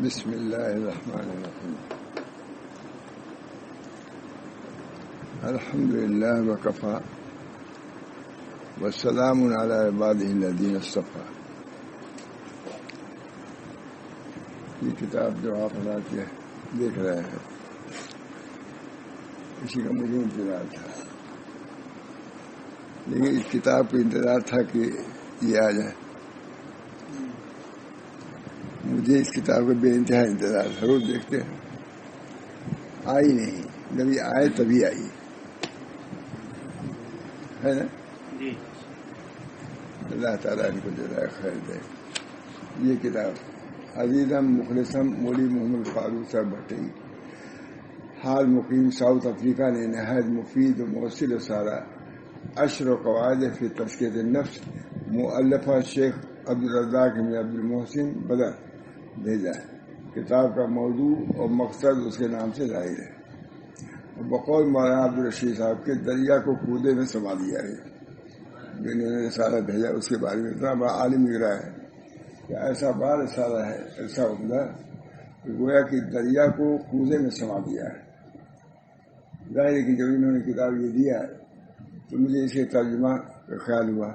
بسم اللہ الرحمن الرحیم الحمد للہ وکفی والسلام علی عبادہ الذین اصطفی. یہ کتاب جو آپ حضرات دیکھ رہے ہیں اسی کا مجھے انتظار تھا، لیکن اس کتاب کو انتظار تھا کہ یہ آ جائے. مجھے اس کتاب کا بے انتہا انتظار تھا، روز دیکھتے ہیں آئی نہیں، جب یہ آئے تبھی آئی ہے نا. اللہ تعالیٰ ان کو جزائے خیر دے. یہ کتاب عزیزم مخلصم مولوی محمد فاروق صاحب بھٹی حال مقیم ساؤتھ افریقہ نے نہایت مفید و مؤثر رسالہ عشر و قواعد فی تزکیۃ النفس مؤلفہ شیخ عبدالرزاق بن عبد المحسن بدر بھیجا ہے. کتاب کا موضوع اور مقصد اس کے نام سے ظاہر ہے. بقول مولانا عبدالرشید صاحب کے دریا کو کودے میں سما دیا ہے. انہوں نے رسالہ بھیجا، اس کے بارے میں اتنا بڑا عالم نگرا ہے کہ ایسا بڑا رسالہ ہے، ایسا عمدہ کہ گویا کہ دریا کو کوزے میں سما دیا ہے. ظاہر ہے کہ جب انہوں نے کتاب یہ دیا تو مجھے اسے ترجمہ کا خیال ہوا،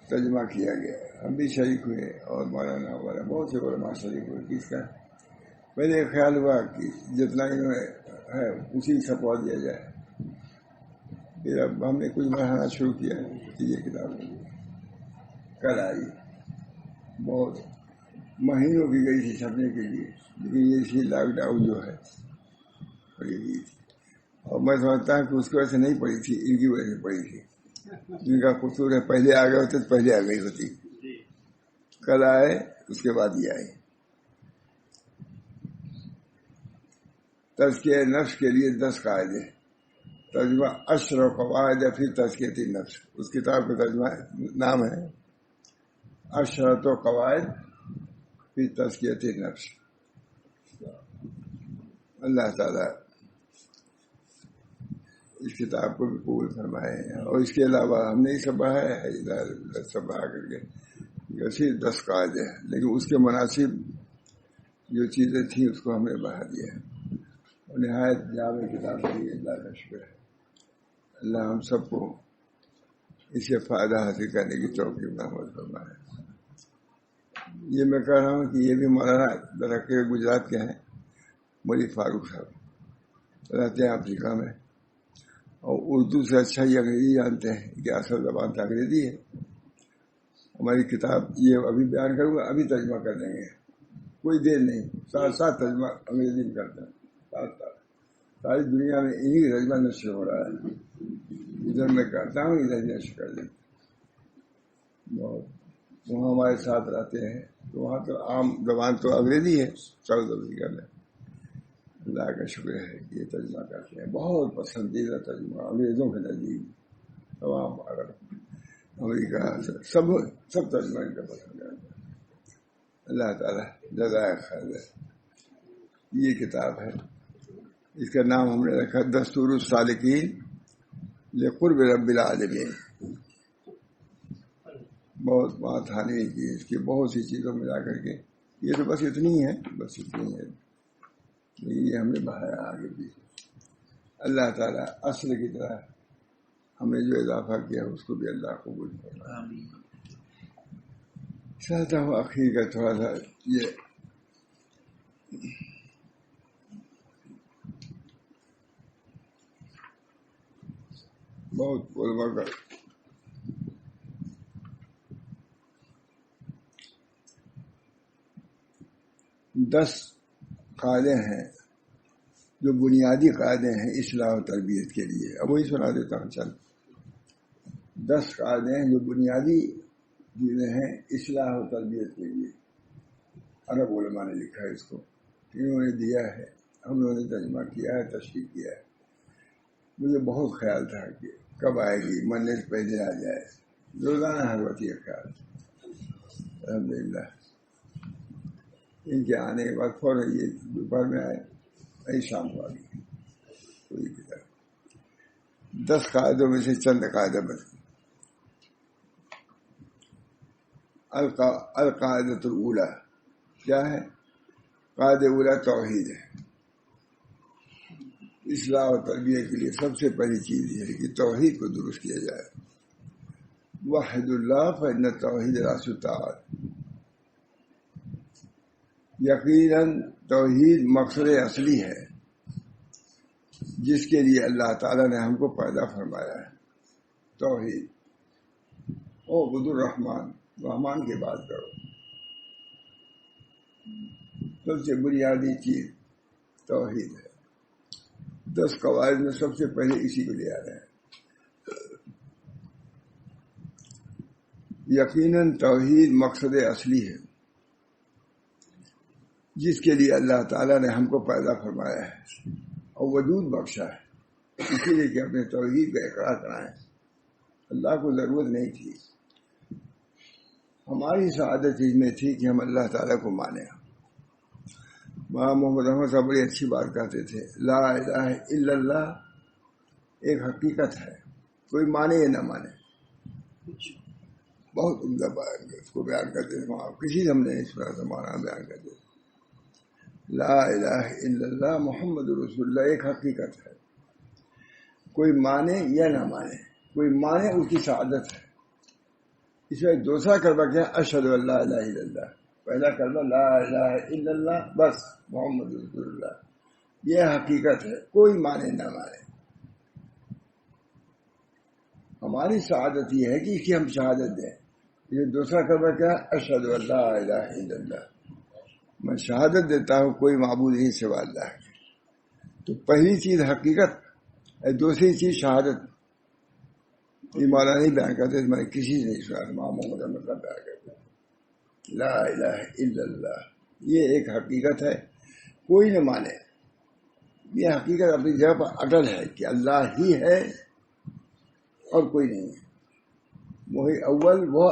ترجمہ کیا گیا. ہم بھی شریک ہوئے اور مولانا وغیرہ بہت سے علماء شریک ہوئے. کس کا پہلے خیال ہوا کہ جتنا انہوں نے ہے اسی چھپوا دیا جائے. پھر اب ہم نے کچھ بڑھانا شروع کیا کہ یہ کتاب کل آئی. بہت مہینوں کی گئی تھی چھپنے کے لیے، لیکن یہ اسی لاک ڈاؤن جو ہے پڑی گئی تھی. اور میں سمجھتا ہوں کہ اس کی وجہ سے نہیں پڑی تھی، ان کی وجہ سے پڑی تھی. جن کا قصور ہے پہلے آ گئے ہوتے تو پہلے آ گئی ہوتی. کل آئے اس کے بعد یہ آئی. تزکیہ نفس کے لیے 10 قاعدے. ترجمہ عشر و قواعد فی تزکیۃ النفس. اس کتاب کا ترجمہ نام ہے عشرۃ و قواعد فی تزکیۃ النفس. اللہ تعالیٰ اس کتاب کو بھی قبول فرمائے. اور اس کے علاوہ ہم نے سب پڑھا ہے، سب پڑھا کر کے صرف 10 قاعدے ہیں، لیکن اس کے مناسب جو چیزیں تھیں اس کو ہم نے بڑھا دیا ہے. اور نہایت جامع کتاب کی اللہ کا شکر ہے. اللہ ہم سب کو اس سے فائدہ حاصل کرنے کی توفیق نصیب فرمائے. یہ میں کہہ رہا ہوں کہ یہ بھی مولانا درخت گجرات کے ہیں، مولوی فاروق صاحب رہتے ہیں افریقہ میں، اور اردو سے اچھا ہی انگریزی جانتے ہیں کہ اصل زبان تو انگریزی ہے. ہماری کتاب یہ ابھی بیان کروں گا، ابھی ترجمہ کر دیں گے، کوئی دیر نہیں. ساتھ ترجمہ انگریزی میں کرتے ہیں. ساری دنیا میں انہی کا ترجمہ نشر ہو رہا ہے. ادھر میں کرتا ہوں، ادھر نشر کر دیں. وہاں ہمارے ساتھ رہتے ہیں تو وہاں تو عام زبان تو انگریزی ہے ساؤتھ افریقہ میں. اللہ کا شکر ہے کہ یہ ترجمہ کرتے ہیں. بہت پسندیدہ ترجمہ انگریزوں کے نزدیک. تمام امریکہ سب ترجمہ ان کا پسند ہے. اللہ تعالیٰ جزائے خیر دے. یہ کتاب ہے، اس کا نام ہم نے رکھا دستور السالکین لقرب رب العالمین. بہت بات ہانی کی اس کی، بہت سی چیزوں میں جا کر کے. یہ تو بس اتنی ہے، بس اتنی ہے، یہ ہم نے بڑھایا آگے بھی. اللہ تعالیٰ اصل کی طرح ہمیں جو اضافہ کیا اس کو بھی اللہ قبول فرمائے. چاہتا ہوں آخر کا تھوڑا سا یہ بہت علماء کا دس قاعدے ہیں جو بنیادی قاعدے ہیں اصلاح و تربیت کے لیے. اب وہی سنا دیتا ہوں. چل 10 قاعدے ہیں جو بنیادی چیزیں ہیں اصلاح و تربیت کے لیے. عرب علماء نے لکھا ہے اس کو، انہوں نے دیا ہے، ہم لوگوں نے ترجمہ کیا ہے، تشریح کیا ہے. مجھے بہت خیال تھا کہ کب آئے گی، مرنے سے پہلے آ جائے. روزانہ ہر وقت یہ خیال. الحمدللہ ان کے آنے کے بعد فوراً یہ دوپہر میں آئے، نہیں شام کو آ گئی کوئی کتاب. 10 قاعدوں میں سے چند قاعدہ بس. القاعدۃ الاولی کیا ہے؟ قاعدہ اولا توحید ہے. اصلاح و تربیت کے لیے سب سے پہلی چیز یہ ہے کہ توحید کو درست کیا جائے. وحد اللہ فإن توحید راس الطاعات. یقیناً توحید مقصد اصلی ہے جس کے لیے اللہ تعالیٰ نے ہم کو پیدا فرمایا ہے. توحید عبد الرحمن، رحمان کی بات کرو. سب سے بنیادی چیز توحید ہے. 10 قواعد میں سب سے پہلے اسی کو لے آ رہے ہیں. یقیناً توحید مقصد اصلی ہے جس کے لیے اللہ تعالیٰ نے ہم کو پیدا فرمایا ہے اور وجود بخشا ہے. اسی لیے کہ اپنے توحید کا اقرار کرائیں. اللہ کو ضرورت نہیں تھی، ہماری سعادت اس میں تھی کہ ہم اللہ تعالیٰ کو مانیں. محمد احمد صاحب بڑی اچھی بات کہتے تھے، لا الہ الا اللہ ایک حقیقت ہے، کوئی مانے یا نہ مانے. بہت عمدہ بیان اس کو بیان کرتے تھے. کسی سے ہم نے اس طرح سے مانا بیان کرتے تھے. لا الہ الا اللہ محمد رسول اللہ ایک حقیقت ہے، کوئی مانے یا نہ مانے. کوئی مانے اس کی سعادت ہے. اس میں دوسرا کلمہ کیا؟ اشہد ان لا الہ الا اللہ. پہلا کلمہ لا الہ الا اللہ، بس محمد رسول اللہ. یہ حقیقت ہے، کوئی مانے نہ مانے. ہماری سعادت یہ ہے کہ اس کی ہم شہادت دیں. یہ دوسرا کلمہ کیا؟ اشہد ان لا الہ الا اللہ. میں شہادت دیتا ہوں کوئی معبود نہیں سوا اللہ کے. تو پہلی چیز حقیقت، دوسری چیز شہادت. یہ مولانا نہیں بیان کرتے، میں نے کسی سے نہیں سنا. محمد مطلب بیان کرتے لا الہ الا اللہ. یہ ایک حقیقت ہے، کوئی نہ مانے. یہ حقیقت اپنی جگہ پر اٹل ہے کہ اللہ ہی ہے اور کوئی نہیں ہے. وہی اول وہ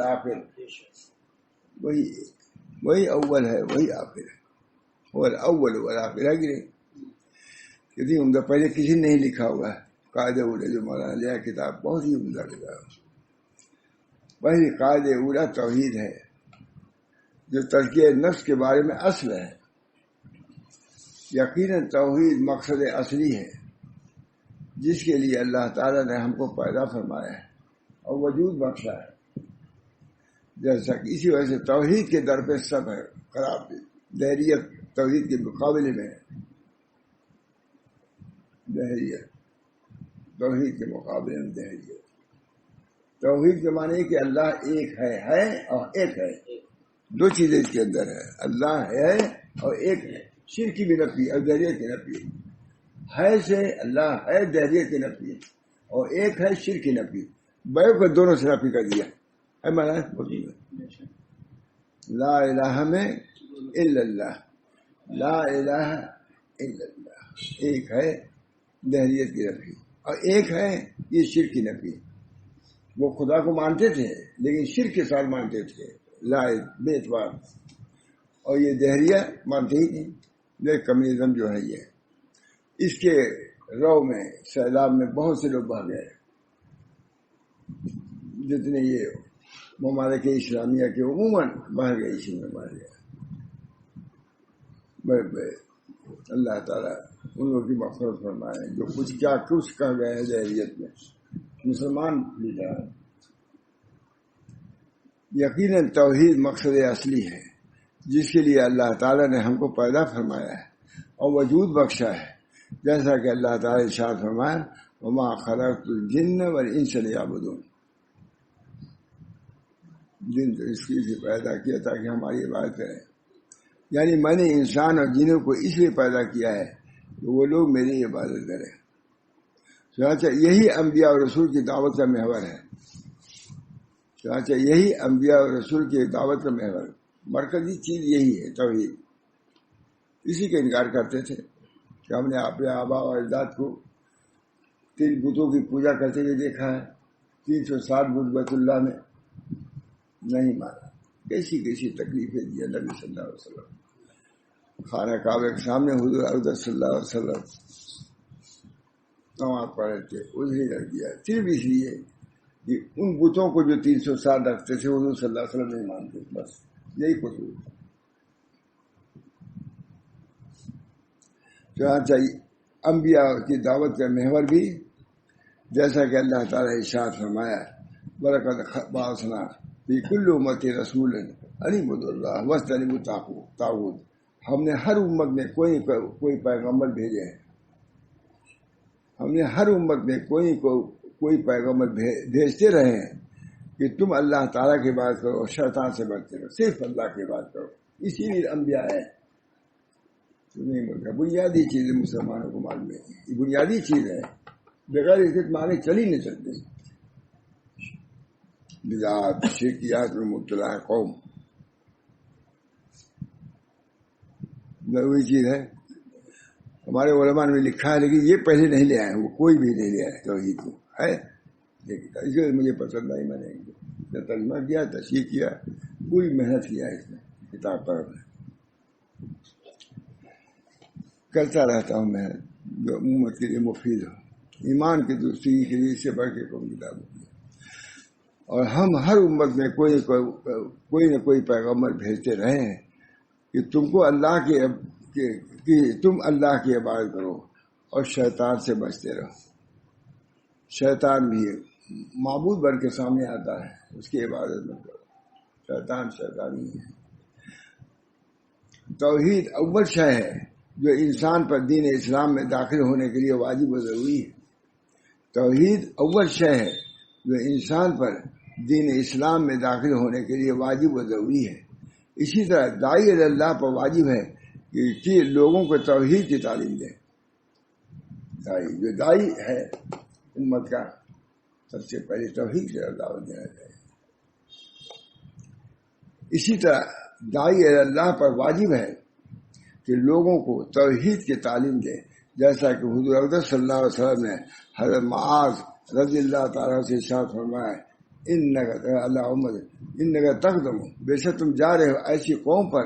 آخر، وہی اول ہے، وہی آخر ہے. وہ اول والآخر ہے کہ نہیں؟ کسی عمدہ پہلے کسی نے نہیں لکھا ہوا ہے. قاعدہ اولا جو مولانا لیا کتاب، بہت ہی عمدہ کتاب. وہی قاعدہ اولا توحید ہے جو تزکیہ نفس کے بارے میں اصل ہے. یقیناً توحید مقصد اصلی ہے جس کے لیے اللہ تعالیٰ نے ہم کو پیدا فرمایا ہے اور وجود بخشا ہے. جیسا کہ اسی وجہ سے توحید کے در پہ سب ہے خراب. دہریت توحید کے مقابلے میں ہے. دہریت توحید کے مقابلے میں دہریت. توحید کے معنی کہ اللہ ایک ہے اور ایک ہے. دو چیزیں اس کے اندر ہے، اللہ ہے اور ایک ہے. شرک کی بھی نفی اور دہریت کی نفی. ہے سے اللہ ہے، دہریت کی نفی، اور ایک ہے شرک کی نفی. بے کو دونوں سے نفی کر دیا ہے. مانا لا الہ میں الا اللہ، لا الہ الا اللہ. ایک ہے دہریت کی نفی اور ایک ہے یہ شرک کی نفی. وہ خدا کو مانتے تھے لیکن شرک کے ساتھ مانتے تھے، لا بے اعتبار. اور یہ دہریہ مانتے ہی نہیں. یہ کمیونزم جو ہے یہ، اس کے رو میں سیلاب میں بہت سے لوگ بہ گئے. جتنے یہ ممالک اسلامیہ کے عموماً بہ گئے، اسی میں بہ گئے. بڑے اللہ تعالیٰ ان لوگوں کی مغفرت فرمائے جو کچھ کہہ گئے ہیں دہریت میں. مسلمان لیڈر. یقیناً توحید مقصد اصلی ہے جس کے لیے اللہ تعالیٰ نے ہم کو پیدا فرمایا ہے اور وجود بخشا ہے. جیسا کہ اللہ تعالیٰ ارشاد فرمایا وما خلقت الجن والانس لیعبدون. جن تو اس لیے پیدا کیا تاکہ ہماری عبادت کریں. یعنی میں نے انسان اور جنوں کو اس لیے پیدا کیا ہے کہ وہ لوگ میری عبادت کریں. چنانچہ یہی انبیاء اور رسول کی دعوت کا محور ہے. چنانچہ یہی انبیاء اور رسول کی دعوت کا محور، مرکزی چیز یہی ہے توحید. اسی کا انکار کرتے تھے کہ ہم نے اپنے آبا و اجداد کو 3 بتوں کی پوجا کرتے ہوئے دیکھا ہے. 360 بت بیت اللہ میں نہیں مانا. کیسی تکلیفیں دی نبی صلی اللہ علیہ وسلم. خانہ کعبہ کے سامنے حضور اقدس صلی اللہ علیہ وسلم نماز پڑھے تھے، اجری رکھ دیا صرف اس لیے کہ ان بتوں کو جو 360 رکھتے تھے حضور صلی اللہ علیہ وسلم نہیں مانتے. بس یہی قصور. چنانچہ انبیاء کی دعوت کا محور بھی جیسا کہ اللہ تعالیٰ ارشاد فرمایا وَلَقَدْ بَعَثْنَا فِي كُلِّ أُمَّةٍ رَسُولًا أَنِ اعْبُدُوا اللَّهَ وَاجْتَنِبُوا الطَّاغُوتَ، ہم نے ہر امت میں کوئی پیغمبر بھیجے ہیں، ہم نے ہر امت میں کوئی پیغمبر بھیجتے رہے ہیں کہ تم اللہ تعالیٰ کی بات کرو اور شیطان سے بچتے رہو، صرف اللہ کی بات کرو، اسی لیے انبیاء ہے۔ نہیں بولتا بنیادی چیز ہے، مسلمانوں کو معلوم ہے، یہ بنیادی چیز ہے، بغیر اس کے معنی چل ہی نہیں سکتے۔ بدعات شرکیات میں مبتلا ہے قوم، ضروری چیز ہے۔ ہمارے علماء نے لکھا ہے لیکن یہ پہلے نہیں لے آئے، وہ کوئی بھی نہیں لے آئے توحید کو، ہے اس لیے مجھے پسند آئی، میں نے ترجمہ کیا، تشریح کیا، پوری محنت کیا اس میں کتاب پر، کرتا رہتا ہوں محنت جو امت کے لیے مفید ہو، ایمان کی دوسری کے لیے، اس سے بڑھ کے کوئی کتاب ہوتی ہے۔ اور ہم ہر امت میں کوئی نہ کوئی پیغمبر بھیجتے رہے ہیں کہ تم کو تم اللہ کی عبادت کرو اور شیطان سے بچتے رہو۔ شیطان بھی معبود بن کے سامنے آتا ہے، اس کی عبادت مت کرو، شیطان ہی ہے۔ توحید اول شے ہے جو انسان پر دین اسلام میں داخل ہونے کے لیے واجب و ضروری ہے۔ توحید اول شے ہے جو انسان پر دین اسلام میں داخل ہونے کے لیے واجب و ضروری ہے۔ اسی طرح داعی اللہ پر واجب ہے کہ لوگوں کو توحید کی تعلیم دے۔ جو داعی ہے امت کا، سب سے پہلے توحید سے دعوت دینا چاہیے۔ اسی طرح داعی اللہ پر واجب ہے کہ لوگوں کو توحید کی تعلیم دے، جیسا کہ حضور اقدس صلی اللہ علیہ وسلم نے حضرت معاذ رضی اللہ تعالیٰ سے ارشاد فرمایا انک تقدم، بے شک تم جا رہے ہو ایسی قوم پر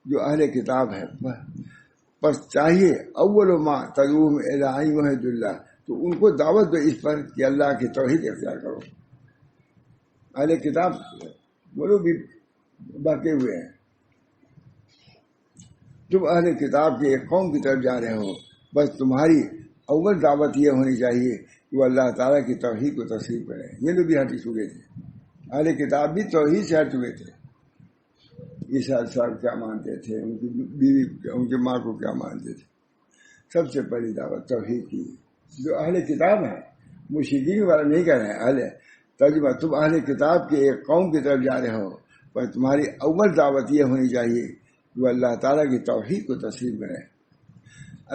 جو اہل کتاب ہے، پس چاہیے اول ما تدعوہم الی ان یوحدوا اللہ، تو ان کو دعوت دو اس پر کہ اللہ کی توحید اختیار کرو۔ اہل کتاب وہ لوگ بھی بہکے ہوئے ہیں، تم اہل کتاب کے ایک قوم کی طرف جا رہے ہو، بس تمہاری اول دعوت یہ ہونی چاہیے کہ وہ اللہ تعالیٰ کی توحید کو تسلیم کریں۔ یہ لوگ بھی ہٹ چکے تھے، اہل کتاب بھی توحید سے ہٹ چکے تھے۔ عیسیٰ صاحب کیا مانتے تھے، ان کی بیوی ان کی ماں کو کیا مانتے تھے؟ سب سے پہلی دعوت توحید کی۔ جو اہل کتاب ہیں، مشرکین والا نہیں کہہ رہے ہیں، اہل ترجمہ تم اہل کتاب کے ایک قوم کی طرف جا رہے ہو، پر تمہاری اول دعوت یہ ہونی چاہیے کہ وہ اللہ تعالیٰ کی توحید کو تسلیم کریں۔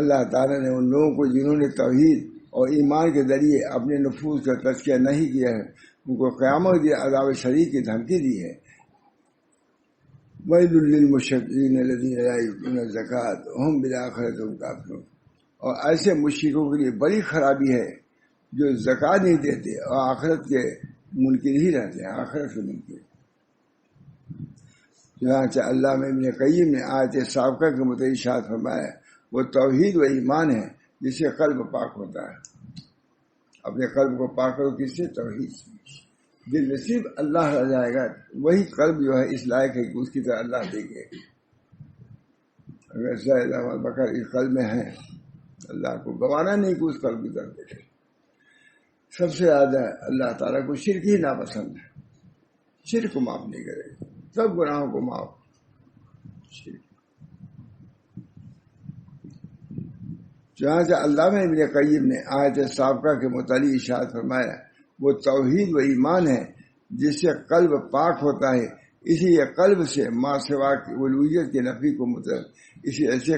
اللہ تعالیٰ نے ان لوگوں کو جنہوں نے توحید اور ایمان کے ذریعے اپنے نفوس کا تزکیہ نہیں کیا ہے، ان کو قیامت کے عذاب شدید کی دھمکی دی ہے۔ وَيْلٌ لِّلْمُشْرِكِينَ الَّذِينَ لَا يُؤْتُونَ الزَّكَاةَ وَهُمْ بِالْآخِرَةِ هُمْ كَافِرُونَ، اور ایسے مشرکوں کے لیے بڑی خرابی ہے جو زکات نہیں دیتے اور آخرت کے منکر ہی رہتے ہیں، آخرت کے منکر۔ چنانچہ علامہ ابن قیم نے آیت سابقہ کے متعلق ارشاد فرمایا وہ توحید و ایمان ہے جس سے قلب پاک ہوتا ہے۔ اپنے قلب کو پاک کرو کس سے؟ توحید سے۔ دل میں صرف اللہ رہ جائے گا، وہی قلب جو ہے اس لائق ہے کہ اس کی طرح اللہ دیکھے۔ اگر زید احمد بکر اس قلب میں ہے، اللہ کو گوانا نہیں کہ اس قلب کی طرف دیکھے۔ سب سے زیادہ اللہ تعالیٰ کو شرک ہی ناپسند ہے، شرک کو معاف نہیں کرے گا، سب گناہوں کو معاف، شرک۔ چنانچہ علامہ ابن قیم نے آیت سابقہ کے متعلق ارشاد فرمایا وہ توحید و ایمان ہے جس سے قلب پاک ہوتا ہے، اسی لیے قلب سے ما سوا کی الوہیت کی نفی کو مطلب، اسی ایسے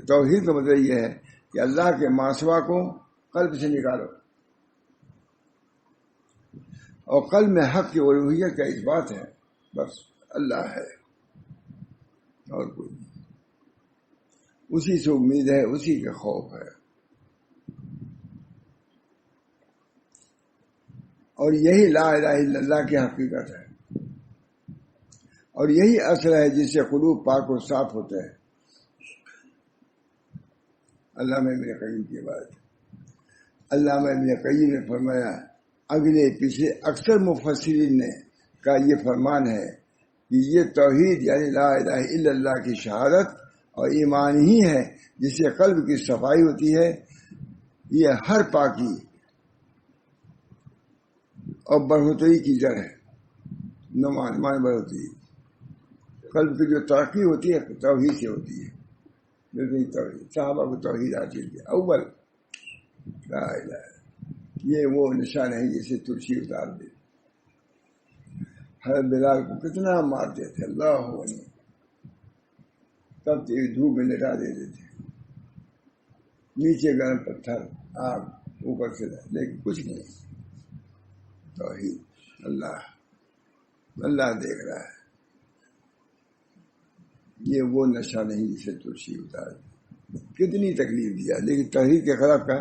توحید کا مطلب یہ ہے کہ اللہ کے ما سوا کو قلب سے نکالو، اور قلب میں حق کی الوہیت کا اثبات ہے، بس اللہ ہے اور کوئی نہیں، اسی سے امید ہے، اسی کے خوف ہے، اور یہی لا الہ الا اللہ کی حقیقت ہے، اور یہی اصل ہے جس سے قلوب پاک و صاف ہوتے ہیں۔ علامہ ابن قیم کی بات، علامہ ابن قیم نے فرمایا اگلے پیچھے اکثر مفسرین نے کا یہ فرمان ہے کہ یہ توحید یعنی لا الہ الا اللہ کی شہادت اور ایمان ہی ہے جس سے قلب کی صفائی ہوتی ہے. یہ ہر پاکی اور بڑھوتری کی جڑ ہے. نمان بڑھوتری قلب کی جو ترقی ہوتی ہے توحید سے ہوتی ہے. بالکل توحید. صحابہ کو توحید حاصل کیا اول. لا الہ. یہ وہ نشان ہے جسے تلسی اتار دے. حضرت بلال کو کتنا مارتے تھے اللہ علیہ، تب دھوپ میں لٹا دیتے تھے، نیچے گرم پتھر، آگ اوپر سے، لیکن کچھ نہیں. توحید. اللہ دیکھ رہا ہے. یہ وہ نشہ نہیں جسے تلسی اتار دے. کتنی تکلیف دیا، لیکن توحید کے خلاف کا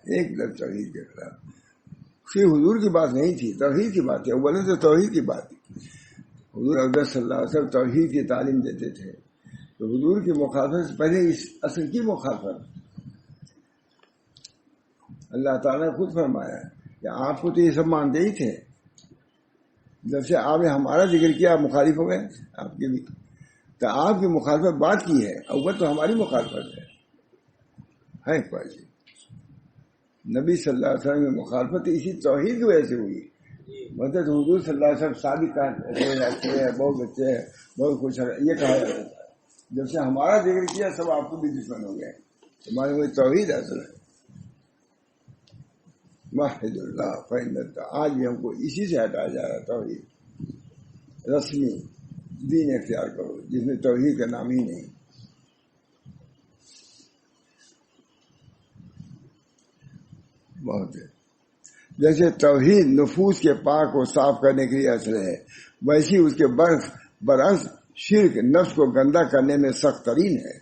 ایک لفظ توحید کے خلاف. صرف حضور کی بات نہیں تھی، توحید کی بات ہے. اولوں سے توحید کی بات تھی. حضور اکبر صلی اللہ علیہ وسلم توحید کی تعلیم دیتے تھے، تو حضور کی مخالفت سے پہلے اس اصل کی مخالفت. اللہ تعالیٰ نے خود فرمایا کہ آپ کو تو یہ سب مانتے ہی تھے، جب سے آپ نے ہمارا ذکر کیا آپ مخالف ہو گئے. آپ کے بھی تو آپ کی مخالفت بات کی ہے، اول تو ہماری مخالفت ہے. نبی صلی اللہ علیہ وسلم کی مخالفت اسی توحید کی وجہ سے ہوئی. مطلب حضور صلی اللہ علیہ وسلم شادی اچھے ہیں، بہت اچھے ہیں، بہت خوش ہے، یہ کہا جاتا ہے. جب سے ہمارا ذکر کیا سب آپ کو بھی دشمن ہو گئے. ہماری وہی توحید اصل ہے. واحد اللہ فإن اللہ. آج بھی ہم کو اسی سے ہٹایا جا رہا ہے. توحید رسمی دین اختیار کرو جس میں توحید کا نام ہی نہیں. بہت ہے. جیسے توحید نفوس کے پاک کو صاف کرنے کے لیے اثر ہے، ویسی اس کے برعکس شرک نفس کو گندا کرنے میں سخت ترین ہے.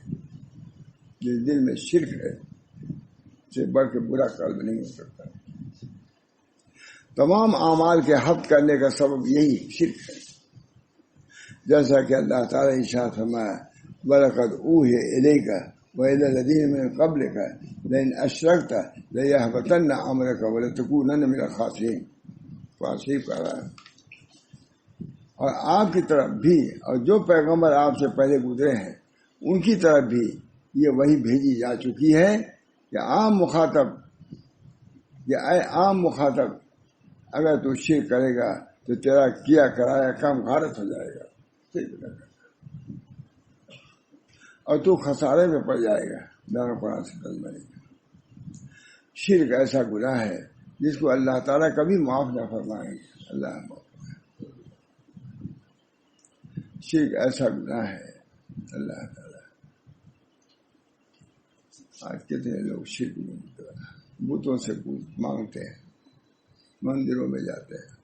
جس دل میں شرک ہے سے بڑھ کے برا قلب نہیں ہو سکتا. تمام اعمال کے حد کرنے کا سبب یہی شرک ہے. جیسا کہ اللہ تعالیٰ ارشاد فرمایا وَلَقَدْ أُوحِيَ إِلَيْكَ وَإِلَى الَّذِينَ مِن قَبْلِكَ لَئِنْ أَشْرَكْتَ لَيَحْبَطَنَّ عَمَلُكَ وَلَتَكُونَنَّ مِنَ الْخَاسِرِينَ. فاسق کر رہا ہے. اور آپ کی طرف بھی اور جو پیغمبر آپ سے پہلے گزرے ہیں ان کی طرف بھی یہ وہی بھیجی جا چکی ہے کہ عام مخاطب اگر تو شرک کرے گا تو تیرا کیا کرایا کام غارت ہو جائے گا اور تو خسارے میں پڑ جائے گا. دونوں قرآن سے بنے گا. شرک ایسا گناہ ہے جس کو اللہ تعالیٰ کبھی معاف نہ فرمائیں گے. اللہ شرک ایسا گناہ ہے. اللہ تعالیٰ آج کتنے لوگ شرک بتوں سے مانگتے ہیں، مندروں میں جاتے ہیں.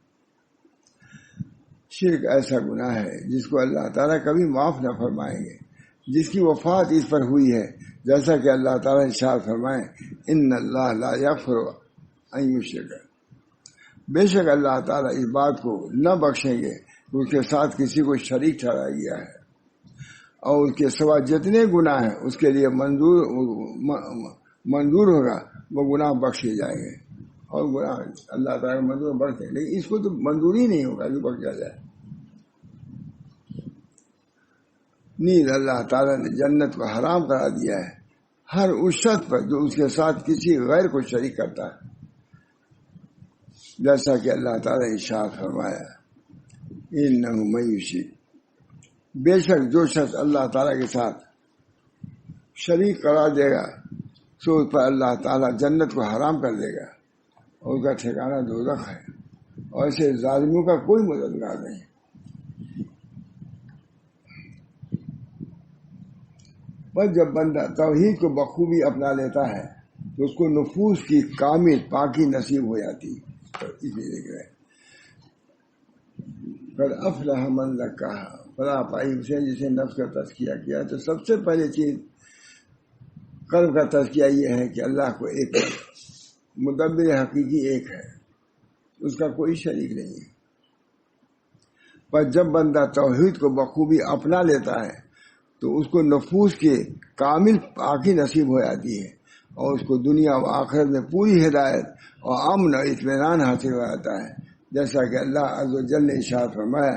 شرک ایسا گناہ ہے جس کو اللہ تعالیٰ کبھی معاف نہ فرمائیں گے. جس کی وفات اس پر ہوئی ہے، جیسا کہ اللہ تعالیٰ ارشاد فرمائے ان اللہ لا یغفر ان یشرک. بے شک اللہ تعالیٰ اس بات کو نہ بخشیں گے کہ اس کے ساتھ کسی کو شریک ٹھہرایا گیا ہے، اور اس کے سوا جتنے گناہ ہیں اس کے لیے منظور ہوگا وہ گناہ بخشے جائیں گے. اور گناہ اللہ تعالیٰ کا منظور بڑھتے ہیں، لیکن اس کو تو منظور ہی نہیں ہوگا کہ بخشا جائے. نیز اللہ تعالیٰ نے جنت کو حرام کرا دیا ہے ہر اس شخص پر جو اس کے ساتھ کسی غیر کو شریک کرتا ہے. جیسا کہ اللہ تعالیٰ نے ارشاد فرمایا انہ من یشرک. بے شک جو شخص اللہ تعالیٰ کے ساتھ شریک قرار دے گا سو اس پر اللہ تعالیٰ جنت کو حرام کر دے گا اور اس کا ٹھکانہ دوزخ ہے، اور ایسے ظالموں کا کوئی مددگار نہیں. بس جب بندہ توحید کو بخوبی اپنا لیتا ہے تو اس کو نفوس کی کامل پاکی نصیب ہو جاتی. اسی لیے کہ قد افلح من زکاہا، فلاح پائی اسے جسے نفس کا تزکیہ کیا. تو سب سے پہلے چیز قلب کا تزکیہ یہ ہے کہ اللہ کو ایک مدبر حقیقی ایک ہے، اس کا کوئی شریک نہیں ہے. پر جب بندہ توحید کو بخوبی اپنا لیتا ہے تو اس کو نفوس کے کامل پاکی نصیب ہو جاتی ہے، اور اس کو دنیا و آخرت میں پوری ہدایت اور امن اور اطمینان حاصل ہو جاتا ہے. جیسا کہ اللہ عز و جل نے ارشاد فرمایا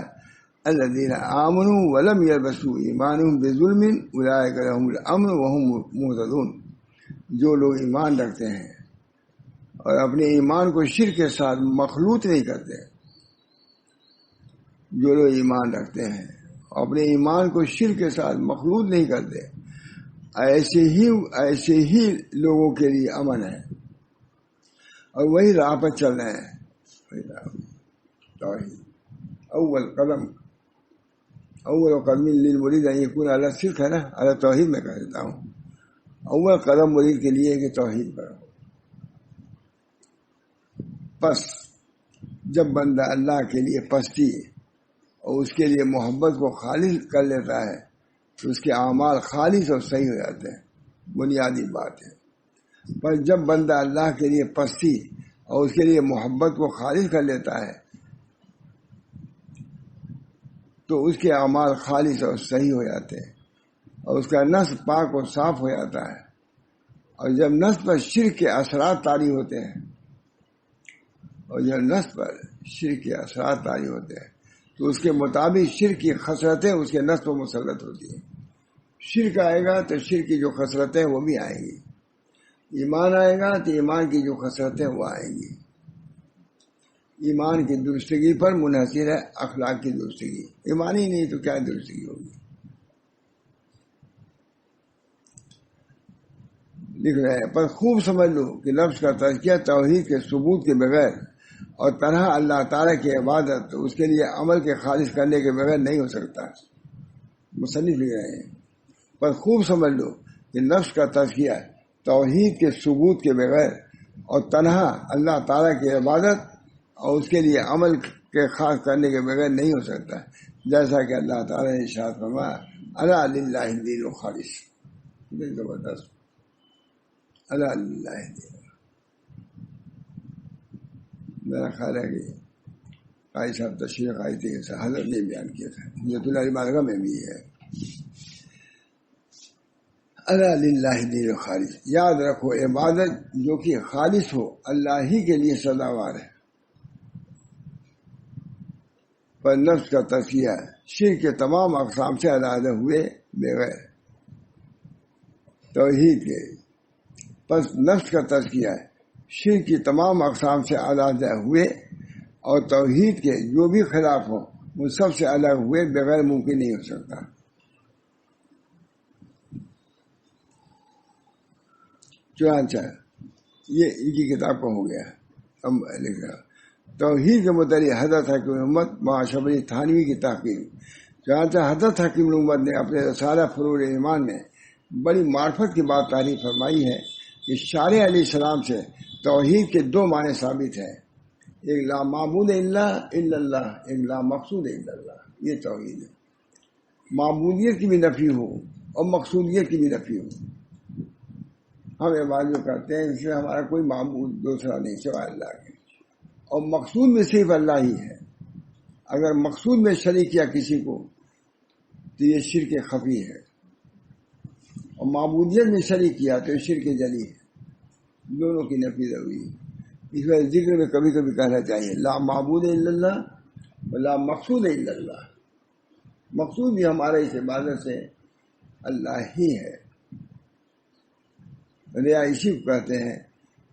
الذین آمنوا ولم یلبسوا ایمانهم بظلم اولئک لهم الامن وهم مہتدون، جو لوگ ایمان رکھتے ہیں اور اپنے ایمان کو شرک کے ساتھ مخلوط نہیں کرتے، جو لوگ ایمان رکھتے ہیں اپنے ایمان کو شرک کے ساتھ مخلوط نہیں کرتے، ایسے ہی لوگوں کے لیے امن ہے اور وہی راہ پر چل رہے ہیں۔ توحید اول قدم للمرید ان یکون علی الصدق ہے نا، علی توحید میں کہہ دیتا ہوں، اول قدم مرید کے لیے کہ توحید پر ہو۔ پس جب بندہ اللہ کے لیے پستی اور اس کے لیے محبت کو خالص کر لیتا ہے تو اس کے اعمال خالص اور صحیح ہو جاتے ہیں، بنیادی بات ہے۔ پر جب بندہ اللہ کے لیے پستی اور اس کے لیے محبت کو خالص کر لیتا ہے تو اس کے اعمال خالص اور صحیح ہو جاتے ہیں اور اس کا نفس پاک و صاف ہو جاتا ہے۔ اور جب نفس پر شرک کے اثرات طاری ہوتے ہیں تو اس کے مطابق شرک کی خسرتیں اس کے نفس پر مسلط ہوتی ہیں۔ شرک آئے گا تو شرک کی جو خسرتیں وہ بھی آئیں گی، ایمان آئے گا تو ایمان کی جو خسرتیں وہ آئیں گی۔ ایمان کی درستگی پر منحصر ہے اخلاق کی درستگی، ایمان ہی نہیں تو کیا درستگی ہوگی۔ لکھ رہے ہیں پر خوب سمجھ لو کہ لفظ کا تذکیہ توحید کے ثبوت کے بغیر اور تنہا اللہ تعالیٰ کی عبادت اس کے لیے عمل کے خالص کرنے کے بغیر نہیں ہو سکتا۔ مصنف لکھ رہے ہیں پر خوب سمجھ لو کہ لفظ کا تذکیہ توحید کے ثبوت کے بغیر اور تنہا اللہ تعالیٰ کی عبادت اور اس کے لیے عمل کے خاص کرنے کے بغیر نہیں ہو سکتا، جیسا کہ اللہ تعالیٰ نے ارشاد فرمایا الا للہ الدین الخالص۔ زبردست، الا للہ الدین۔ میرا خیال ہے کہ قاری صاحب تشریح آئی تھی، حضرت نے بیان کیا تھا، یہ اللہ مارگاہ میں بھی ہے، الا للہ الدین الخالص۔ یاد رکھو عبادت جو کہ خالص ہو اللہ ہی کے لیے سزاوار ہے۔ پر نفس کا تزکیہ شرک کے تمام اقسام سے علیحدہ ہوئے بغیر توحید کے، پس نفس کا تزکیہ شرک کی تمام اقسام سے علیحدہ ہوئے اور توحید کے جو بھی خلاف ہو ان سب سے الگ ہوئے بغیر ممکن نہیں ہو سکتا۔ چنانچہ یہ ان کی کتاب کا ہو گیا۔ اب لکھ رہا توحید کے متعلق حضرت حکیم امت معاشبری تھانوی کی تحقیق۔ چنانچہ حضرت حکیم امت نے اپنے رسالہ فروع ایمان میں بڑی معرفت کی بات تعریف فرمائی ہے کہ شارع علیہ السلام سے توحید کے دو معنی ثابت ہیں، ایک لا معبود الا اللہ، ایک لا مقصود الا اللہ۔ یہ توحید ہے، معبودیت کی بھی نفی ہو اور مقصودیت کی بھی نفی ہو۔ ہم عبادت کرتے ہیں اس میں ہمارا کوئی معبود دوسرا نہیں سوائے اللہ کے، اور مقصود میں صرف اللہ ہی ہے۔ اگر مقصود میں شریک کیا کسی کو تو یہ شرک خفی ہے، اور معبودیت میں شریک کیا تو یہ شرک جلی ہے۔ دونوں کی نفی ضروری ہے۔ اس وجہ ذکر میں کبھی کبھی کہنا چاہیے لا معبود الا اللہ ولا مقصود الا اللہ۔ مقصود بھی ہمارے اس عبادت سے اللہ ہی ہے۔ ریا اسی کو کہتے ہیں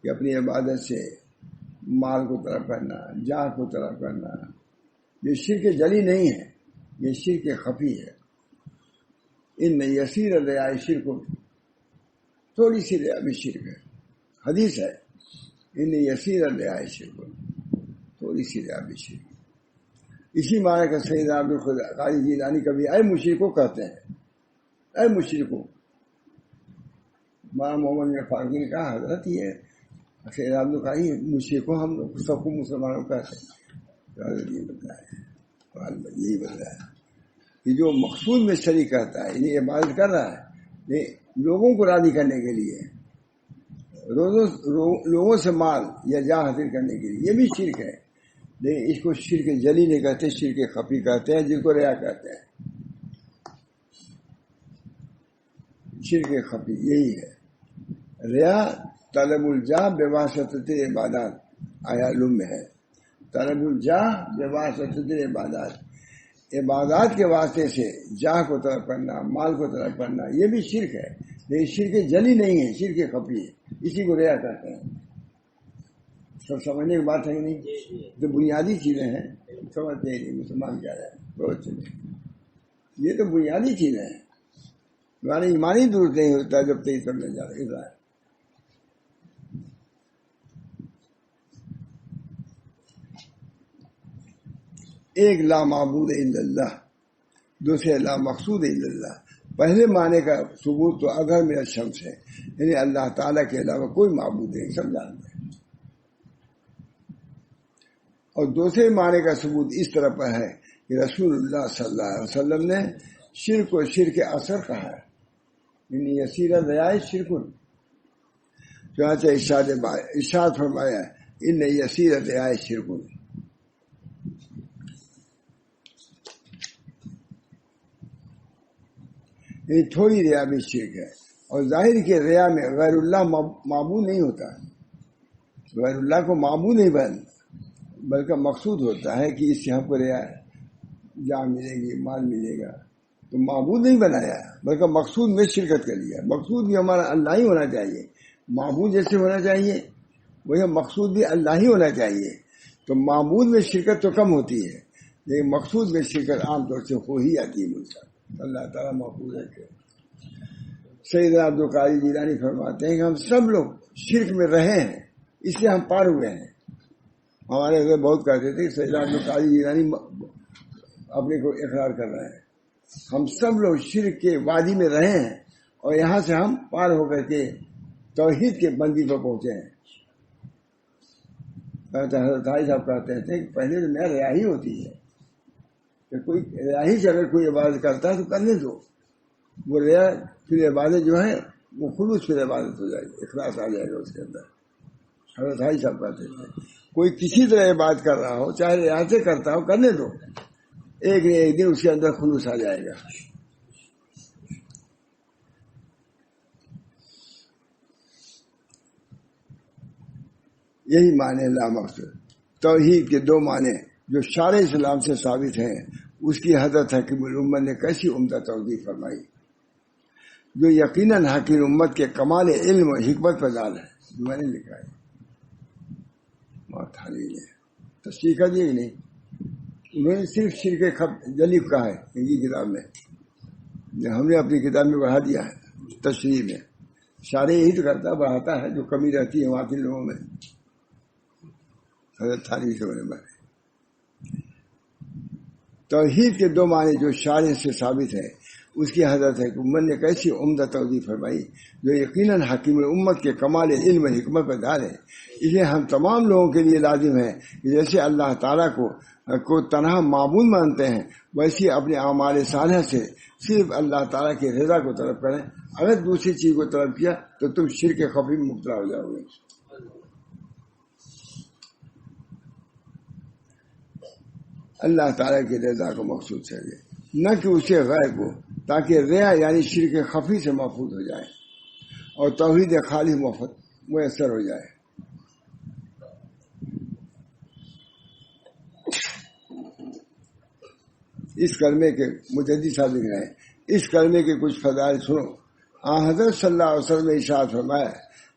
کہ اپنی عبادت سے مال کو طلب کرنا، جان کو طلب کرنا، یہ شرک جلی نہیں ہے، یہ شرک خفی ہے۔ ان یسیر ریا شرک، تھوڑی سی ریا بھی شرک ہے، حدیث ہے ان یسیر ریا شرک، تھوڑی سی ریا بھی شرک۔ اسی معنی کا سید عبدالقادر جیلانی کبھی اے مشرکو کہتے ہیں، اے مشرکو۔ مولانا محمد بن فاروقی نے کہا حضرت یہ سید عبدالقادر مشرکو ہم سب کو مسلمانوں کہتے ہیں۔ یہی بتایا کہ جو مقصود میں شریک کرتا ہے یعنی عبادت کر رہا ہے یہ لوگوں کو راضی کرنے کے لیے، لوگوں سے مال یا جاہ حاصل کرنے کے لیے، یہ بھی شرک ہے، لیکن اس کو شرک جلی نہیں کہتے، شرک خفی کہتے ہیں، جس کو ریا کہتے ہیں۔ شرک خفی یہی ہے۔ ریا طلب الجاہ بواسطۃ العبادات، آیا علوم میں ہے، طلب الجاہ بواسطۃ العبادات، عبادات کے واسطے سے جاہ کو طلب کرنا، مال کو طلب کرنا، یہ بھی شرک ہے، لیکن شرک جلی نہیں ہے، شرک خفی ہے، اسی کو ریا کہتے ہیں۔ سب سمجھنے کی بات ہے کہ نہیں؟ جو بنیادی چیزیں ہیں سمجھتے ہی نہیں مسلمان کیا ہے، بہت چیزیں یہ تو بنیادی چیزیں ہیں، ہمارے ایمانی درست نہیں ہوتا جب تک سب نہیں جا رہا ہے۔ ایک لا معبود الا اللہ، دوسرے لا مقصود الا اللہ۔ پہلے معنی کا ثبوت تو اگر میرا شمس ہے، یعنی اللہ تعالیٰ کے علاوہ کوئی معبود نہیں، سب جانتے ہیں۔ اور دوسرے معنی کا ثبوت اس طرح پر ہے کہ رسول اللہ صلی اللہ علیہ وسلم نے شرک و شرک اثر کہا ہے، یعنی یسیر ریائے شرکن، چنانچہ ارشاد فرمایا ان یسیر ریائے شرکن، یعنی تھوڑی ریا بھی شرک ہے۔ اور ظاہر کے ریا میں غیر اللہ معبود نہیں ہوتا، غیر اللہ کو معبود نہیں بلکہ مقصود ہوتا ہے کہ اس سے ہم کو ریا جان ملے گی، مال ملے گا، تو معبود نہیں بنایا بلکہ مقصود میں شرکت کر لیا۔ مقصود بھی ہمارا اللہ ہی ہونا چاہیے، معبود جیسے ہونا چاہیے وہی مقصود بھی اللہ ہی ہونا چاہیے۔ تو معبود میں شرکت تو کم ہوتی ہے، لیکن مقصود میں شرکت عام طور سے ہو ہی آتی ہے ملک۔ اللہ تعالیٰ محفوظ ہے کہ سیدنا عبد القادر جیلانی فرماتے ہیں کہ ہم سب لوگ شرک میں رہے ہیں، اس لیے ہم پار ہوئے ہیں۔ ہمارے حضرت بہت کہتے تھے سیدنا عبد القادر جیلانی اپنے کو اقرار کر رہے ہیں، ہم سب لوگ شرک کے وادی میں رہے ہیں اور یہاں سے ہم پار ہو کر کے توحید کے بندی پر پہنچے ہیں۔ حضرت عائشہ صاحب کہتے تھے کہ پہلے تو میرا ریا ہی ہوتی ہے کہ کوئی ریا ہی سے اگر کوئی عبادت کرتا ہے تو کرنے دو، وہ ریا پھر عبادت جو ہے وہ خلوص پھر عبادت ہو جائے گی، اخلاص آ جائے گا اس کے اندر۔ حضرت عائشہ صاحب کہتے تھے کوئی کسی طرح عبادت کر رہا ہو، چاہے ریا سے کرتا ہو، کرنے دو، ایک نہ ایک دن اس کے اندر خلوص آ جائے گا۔ یہی معنی لا مقصود۔ توحید کے دو معنی جو شارع اسلام سے ثابت ہیں، اس کی حضرت حکیم الامت نے کیسی عمدہ توضیح فرمائی، جو یقیناً حکیم امت کے کمال علم و حکمت پر دال ہے، جو میں نے لکھا ہے ماتھانی نے تصحیح کر دی کہ نہیں؟ انہوں نے صرف شرک جلی کہا ہے ان کی کتاب میں، ہم نے اپنی کتاب میں بڑھا دیا ہے تشریح میں۔ شارع یہی تو کرتا بڑھاتا ہے، جو کمی رہتی ہے وہاں کے لوگوں میں حضرت تھانوی سے بنے بنے۔ توحید کے دو معنی جو شارع سے ثابت ہے، اس کی حضرت حکومت نے کیسی عمدہ توضیح فرمائی، جو یقیناً حکیم امت کے کمال علم و حکمت پر دال ہے۔ اس لیے ہم تمام لوگوں کے لیے لازم ہے کہ جیسے اللہ تعالیٰ کو تنہا معبود مانتے ہیں، ویسے اپنے اعمال صالحہ سے صرف اللہ تعالیٰ کی رضا کو طلب کریں۔ اگر دوسری چیز کو طلب کیا تو تم شرک خفی میں مبتلا ہو جاؤ گے۔ اللہ تعالیٰ کی رضا کو مقصود چاہیے، نہ کہ اسے غیر کو، تاکہ ریا یعنی شرک خفی سے محفوظ ہو جائے اور توحید خالص میسر ہو جائے۔ اس کلمے کے مجدد صاحب لکھ رہے ہیں، اس کلمے کے کچھ فضائل سنو۔ حضرت صلی اللہ علیہ وسلم نے ارشاد فرمایا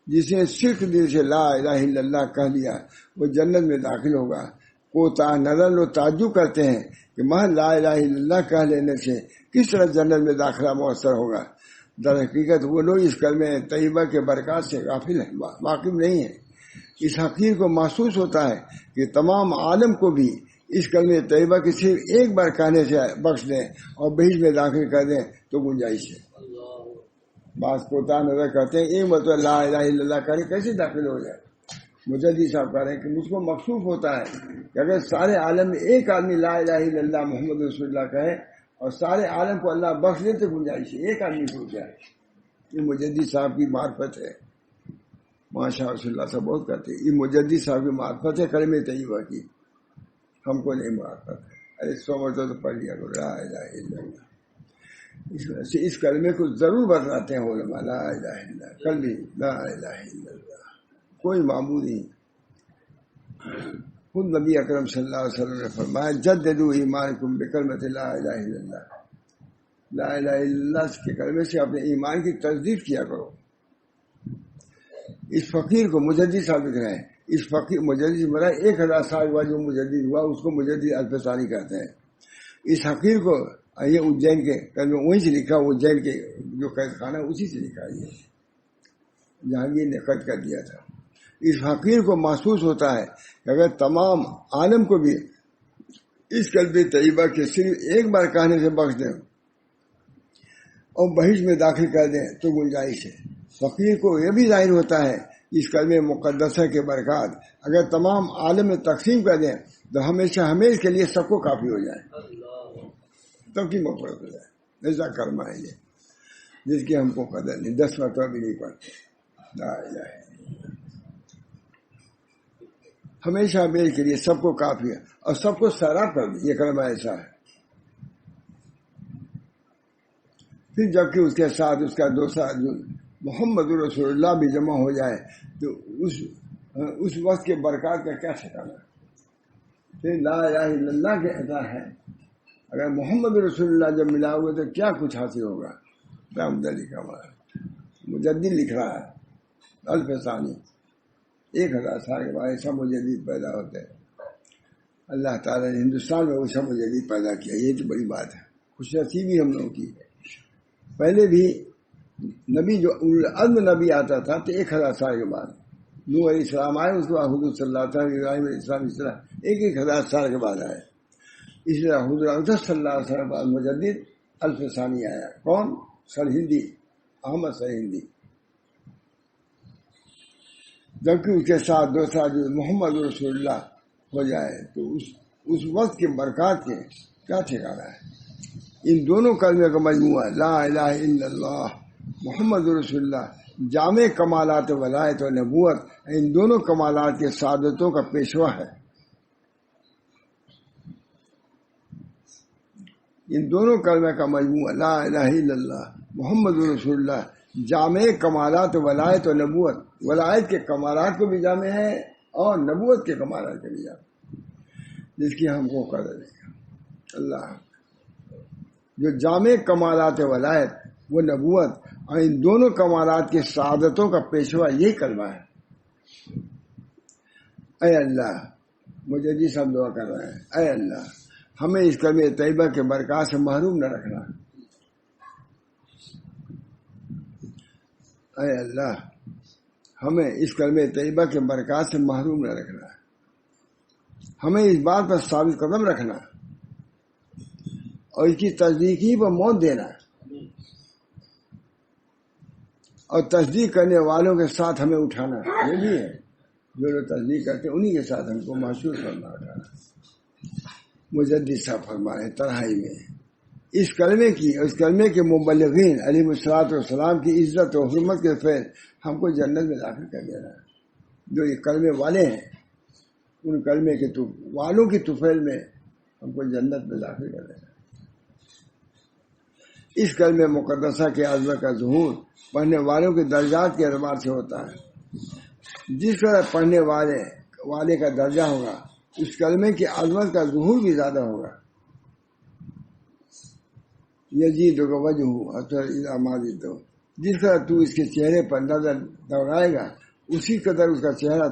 جس نے صرف دل سے لا الہ الا اللہ کہہ لیا وہ جنت میں داخل ہوگا۔ کو نظر لوگ تعجب کرتے ہیں کہ محض لا الہ الا اللہ کہہ لینے سے کس طرح جنت میں داخلہ مؤثر ہوگا۔ در حقیقت وہ لوگ اس کلمے طیبہ کے برکات سے غافل ہیں، واقف نہیں ہیں۔ اس حقیقت کو محسوس ہوتا ہے کہ تمام عالم کو بھی اس کلمے طیبہ کی صرف ایک بار کہنے سے بخش دیں اور بہشت میں داخل کر دیں تو گنجائش ہے۔ بعض کوتا نظر کرتے ہیں ایک مرتبہ لا الہ الا اللہ کرے کیسے داخل ہو جائے۔ مجدد صاحب کہہ رہے ہیں کہ مجھ کو مخصوص ہوتا ہے کہ اگر سارے عالم میں ایک آدمی لا الہ الا اللہ محمد رسول اللہ کہے اور سارے عالم کو اللہ بخش دے تو گنجائش ہے، ایک آدمی کو جائے۔ یہ مجدد صاحب کی معرفت ہے، ماشاء رسول اللہ صاحب بہت کہتے ہیں یہ مجدد صاحب کی معرفت ہے کلمہ طیبہ کی، ہم کو نہیں معرفت ہے۔ ارے 100 مرتبہ تو پڑھ لیا کرو لا الہ الا اللہ۔ اس وجہ سے اس کلمے کو ضرور بتلاتے ہیں علماء، لا الہ الا اللہ، کل بھی لا الہ الا اللہ، کوئی معبود نہیں خود نبی اکرم صلی اللہ علیہ وسلم نے فرمایا جددوا ایمانکم بکلمۃ لا الہ الا اللہ، لا الہ الا اللہ کے کلمے سے اپنے ایمان کی تجدید کیا کرو۔ اس فقیر کو مجدد صاحب لکھ رہے ہیں، اس فقیر مجدد مرا 1000 سال بعد جو مجدد ہوا اس کو مجدد الف ثانی کہتے ہیں۔ اس فقیر کو یہ اجین کے کلمے وہیں سے لکھا، اجین کے جو قید خانہ اسی سے لکھا، یہ جہانگیر نے قید کر دیا تھا۔ اس فقیر کو محسوس ہوتا ہے کہ اگر تمام عالم کو بھی اس کلمہ طیبہ کے صرف ایک بار کہنے سے بخش دیں اور بہشت میں داخل کر دیں تو گنجائش ہے۔ فقیر کو یہ بھی ظاہر ہوتا ہے اس کلمہ مقدسہ کے برکات اگر تمام عالم میں تقسیم کر دیں تو ہمیشہ ہمیشہ کے لیے سب کو کافی ہو جائے، تب کی مفرت ہو جائے۔ ایسا کرما ہے یہ جس کی ہم کو قدر نہیں، 10 مرتبہ بھی نہیں پڑھتے لا الہ الا اللہ۔ ہمیشہ ہمیشہ کے لیے سب کو کافی ہے اور سب کو سیراب کر دے، یہ کلمہ ایسا ہے۔ پھر جبکہ اس کے ساتھ اس کا دوسرا محمد رسول اللہ بھی جمع ہو جائے تو اس وقت کے برکات کا کیا ٹھکانا ہے۔ پھر لا الہ الا اللہ کے ادا ہے، اگر محمد رسول اللہ جب ملا ہوئے تو کیا کچھ حاصل ہوگا۔ لکھا ہوا ہے، مجدد لکھ رہا ہے الف ثانی، 1000 سال کے بعد ایسا مجدد پیدا ہوتے ہیں۔ اللہ تعالیٰ نے ہندوستان میں ویسا مجدد پیدا کیا، یہ تو بڑی بات ہے، خوش نصیبی ہم لوگوں کی۔ پہلے بھی نبی جو عزم نبی آتا تھا تو 1000 سال کے بعد، نوح علیہ السلام آئے، اس کے بعد حضور صلی اللہ علیہ وسلم، ابراہیم علیہ السلام، اس طرح 1000 سال کے بعد آئے۔ اس لیے حضور صلی اللہ علیہ وسلم بعد مجدد الف ثانی آیا، کون؟ سرہندی، احمد سرہندی۔ جبکہ اس کے ساتھ دوسرا جو محمد رسول اللہ ہو جائے تو اس وقت کے برکات کے کیا ٹھکانا ہے۔ ان دونوں کلمے کا مجموعہ لا الہ الا اللہ محمد رسول اللہ جامع کمالات ولایت و نبوت، ان دونوں کمالات کے سعادتوں کا پیشوا ہے۔ ان دونوں کلمے کا مجموعہ لا الہ الا اللہ محمد رسول اللہ جامع کمالات ولایت و نبوت، ولایت کے کمالات کو بھی جامع ہے اور نبوت کے کمالات کے بھی جامع، جس کی ہم کو قدر ہے۔ اللہ جو جامع کمالات ولایت وہ نبوت اور ان دونوں کمالات کے سعادتوں کا پیشوا یہی کلمہ ہے۔ اے اللہ، مجھے جی سب دعا کر رہے ہیں، اے اللہ ہمیں اس کلمہ طیبہ کے برکات سے محروم نہ رکھنا۔ اے اللہ ہمیں اس کلمہ طیبہ کے برکات سے محروم نہ رکھنا، ہمیں اس بات پر ثابت قدم رکھنا اور اس کی تصدیقی پر موت دینا، اور تصدیق کرنے والوں کے ساتھ ہمیں اٹھانا۔ یہ بھی ہے، جو لوگ تصدیق کرتے ہیں انہی کے ساتھ ہم کو محسوس کرنا اٹھانا۔ مجدد صاحب فرمائے تنہائی میں اس کلمے کی اور اس کلمے کے مبلغین علیہ الصلوۃ والسلام کی عزت و حرمت کے فیض ہم کو جنت میں داخل کر دینا ہے۔ جو یہ کلمے والے ہیں ان کلمے کے والوں کی طفیل میں ہم کو جنت میں داخل کر دینا ہے۔ اس کلمہ مقدسہ کے عظمت کا ظہور پڑھنے والوں کے درجات کے اعتبار سے ہوتا ہے۔ جس طرح پڑھنے والے کا درجہ ہوگا اس کلمے کی عظمت کا ظہور بھی زیادہ ہوگا۔ یزید و وجہ اثر اذا ماضی، تو جس طرح تو اس کے چہرے پر نظر دوڑائے گا اسی قدر اس کا چہرہ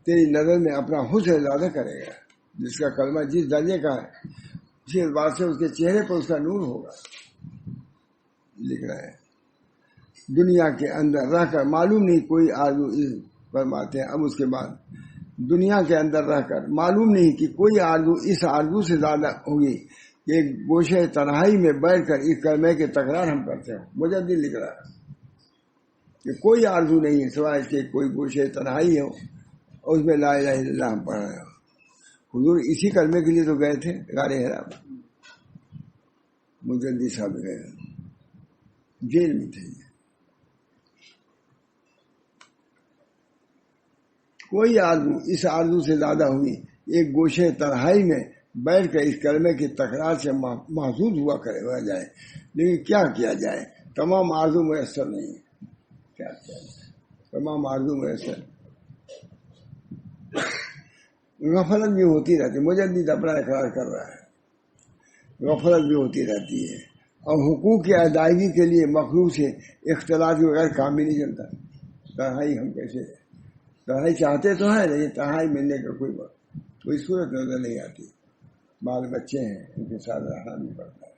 تیری نظر میں اپنا حسن زیادہ کرے گا۔ جس کا کلمہ جس درجے کا ہے اسی اعتبار سے اس کے چہرے پر اس کا نور ہوگا۔ لکھ رہے ہیں دنیا کے اندر رہ کر معلوم نہیں کوئی آرزو فرماتے ہیں۔ اب اس کے بعد دنیا کے اندر رہ کر معلوم نہیں کہ کوئی آرزو اس آرزو سے زیادہ ہوگی کہ ایک گوشے تنہائی میں بیٹھ کر اس کلمے کے تکرار ہم کرتے ہیں۔ مجدد لکھ رہا ہے کہ کوئی آرزو نہیں ہے سوائے اس کے کوئی گوشے تنہائی ہو اور اس میں لا الہ الا اللہ ہم پڑھ رہے ہو۔ حضور اسی کلمے کے لیے تو گئے تھے غار حرا، مجدد صاحب گئے، جیل میں تھے۔ کوئی آرزو اس آرزو سے زیادہ ہوئی ایک گوشے تنہائی میں بیٹھ کر اس کلمے کی تکرار سے محظوظ ہوا جائے، لیکن کیا کیا جائے، تمام آرزو میسر نہیں ہے۔ کیا کیا جائے، تمام آرزو میسر غفلت بھی ہوتی رہتی ہے، مجدد اپنا اقرار کر رہا ہے، غفلت بھی ہوتی رہتی ہے، اور حقوق کی ادائیگی کے لیے مخلوق سے اختلاط کے بغیر کام بھی نہیں چلتا۔ تنہائی ہم کیسے تنہائی چاہتے تو ہیں، لیکن تنہائی ملنے کا کوئی صورت نظر نہیں آتی۔ بال بچے ہیں، ان کے ساتھ رہنا بھی پڑتا ہے۔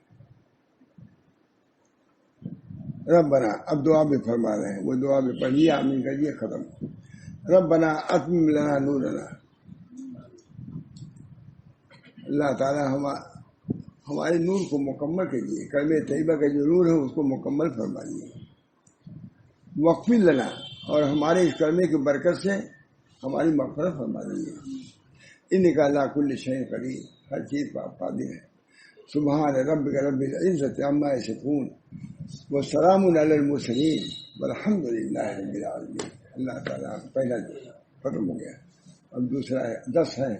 ربنا، اب دعا بھی فرما رہے ہیں، وہ دعا بھی پڑھیے، آمین کریے، ختم۔ ربنا اتمم لنا نورنا، اللہ تعالیٰ ہمارے نور کو مکمل کیجیے، کلمہ طیبہ کا جو نور ہے اس کو مکمل فرمائیے۔ واغفر لنا، اور ہمارے اس کلمے کی برکت سے ہماری مغفرت فرما دیجیے۔ انک علی کل شیء قدیر، ہر چیز پر آپ قادر ہیں۔ سبحان ربک رب العزۃ عما یصفون والسلام علی المرسلین والحمد للہ رب العالمین۔ اللہ تعالیٰ پہلا ختم ہو گیا، اب دوسرا ہے 10 ہے۔